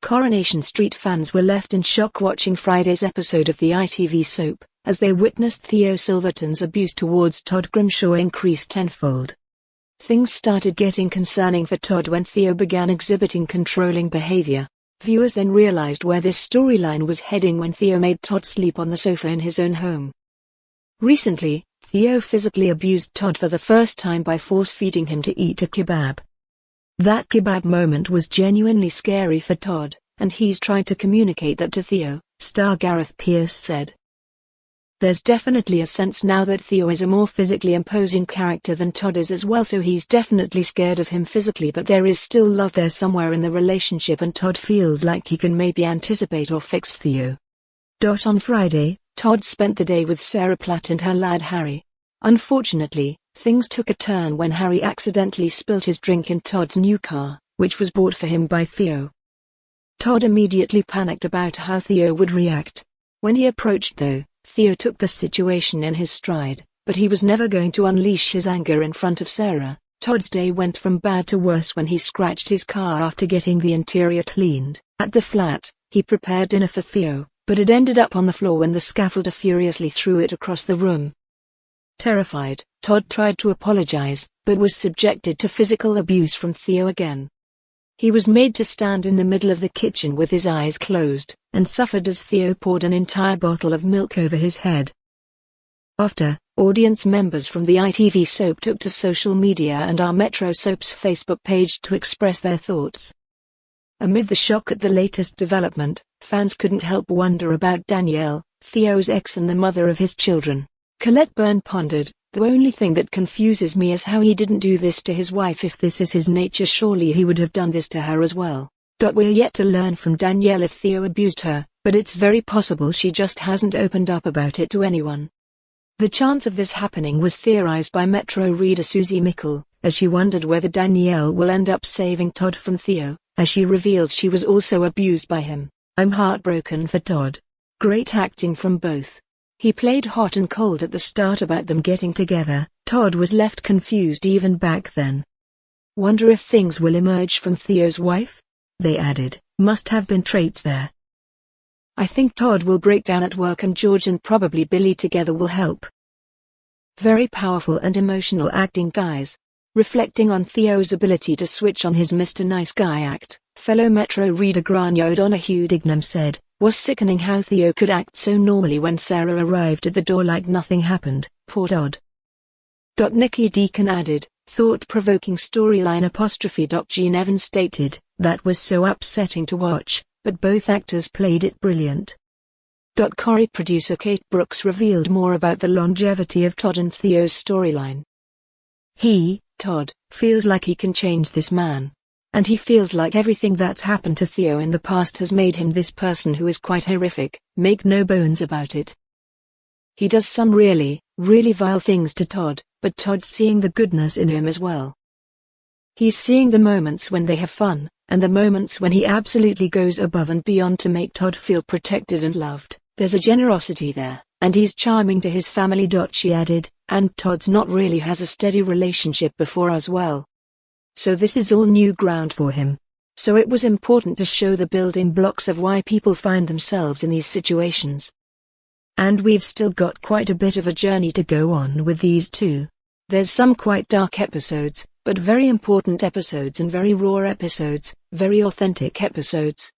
Coronation Street fans were left in shock watching Friday's episode of the ITV soap, as they witnessed Theo Silverton's abuse towards Todd Grimshaw increase tenfold. Things started getting concerning for Todd when Theo began exhibiting controlling behavior. Viewers then realized where this storyline was heading when Theo made Todd sleep on the sofa in his own home. Recently, Theo physically abused Todd for the first time by force-feeding him to eat a kebab. That kebab moment was genuinely scary for Todd, and he's tried to communicate that to Theo, star Gareth Pierce said. There's definitely a sense now that Theo is a more physically imposing character than Todd is as well, so he's definitely scared of him physically, but there is still love there somewhere in the relationship and Todd feels like he can maybe anticipate or fix Theo. On Friday, Todd spent the day with Sarah Platt and her lad Harry. Unfortunately, things took a turn when Harry accidentally spilt his drink in Todd's new car, which was bought for him by Theo. Todd immediately panicked about how Theo would react. When he approached though, Theo took the situation in his stride, but he was never going to unleash his anger in front of Sarah. Todd's day went from bad to worse when he scratched his car after getting the interior cleaned. At the flat, he prepared dinner for Theo, but it ended up on the floor when the scaffolder furiously threw it across the room. Terrified, Todd tried to apologize, but was subjected to physical abuse from Theo again. He was made to stand in the middle of the kitchen with his eyes closed, and suffered as Theo poured an entire bottle of milk over his head. After, audience members from the ITV soap took to social media and our Metro Soap's Facebook page to express their thoughts. Amid the shock at the latest development, fans couldn't help wonder about Danielle, Theo's ex and the mother of his children. Colette Byrne pondered, "The only thing that confuses me is how he didn't do this to his wife. If this is his nature, surely he would have done this to her as well." We're yet to learn from Danielle if Theo abused her, but it's very possible she just hasn't opened up about it to anyone. The chance of this happening was theorized by Metro reader Susie Mickle, as she wondered whether Danielle will end up saving Todd from Theo, as she reveals she was also abused by him. "I'm heartbroken for Todd. Great acting from both. He played hot and cold at the start about them getting together. Todd was left confused even back then. Wonder if things will emerge from Theo's wife?" They added, "Must have been traits there. I think Todd will break down at work and George and probably Billy together will help." Very powerful and emotional acting, guys. Reflecting on Theo's ability to switch on his Mr. Nice Guy act, fellow Metro reader Grania O'Donoghue Dignam said, "Was sickening how Theo could act so normally when Sarah arrived at the door like nothing happened, poor Todd." Nikki Deacon added, "Thought-provoking storyline." Gene Evans stated, "That was so upsetting to watch, but both actors played it brilliant." Corrie producer Kate Brooks revealed more about the longevity of Todd and Theo's storyline. Todd, feels like he can change this man. And he feels like everything that's happened to Theo in the past has made him this person who is quite horrific, make no bones about it. He does some really, really vile things to Todd, but Todd's seeing the goodness in him as well. He's seeing the moments when they have fun, and the moments when he absolutely goes above and beyond to make Todd feel protected and loved. There's a generosity there, and he's charming to his family. She added, "And Todd's not really has a steady relationship before as well. So this is all new ground for him. So it was important to show the building blocks of why people find themselves in these situations. And we've still got quite a bit of a journey to go on with these two. There's some quite dark episodes, but very important episodes and very raw episodes, very authentic episodes.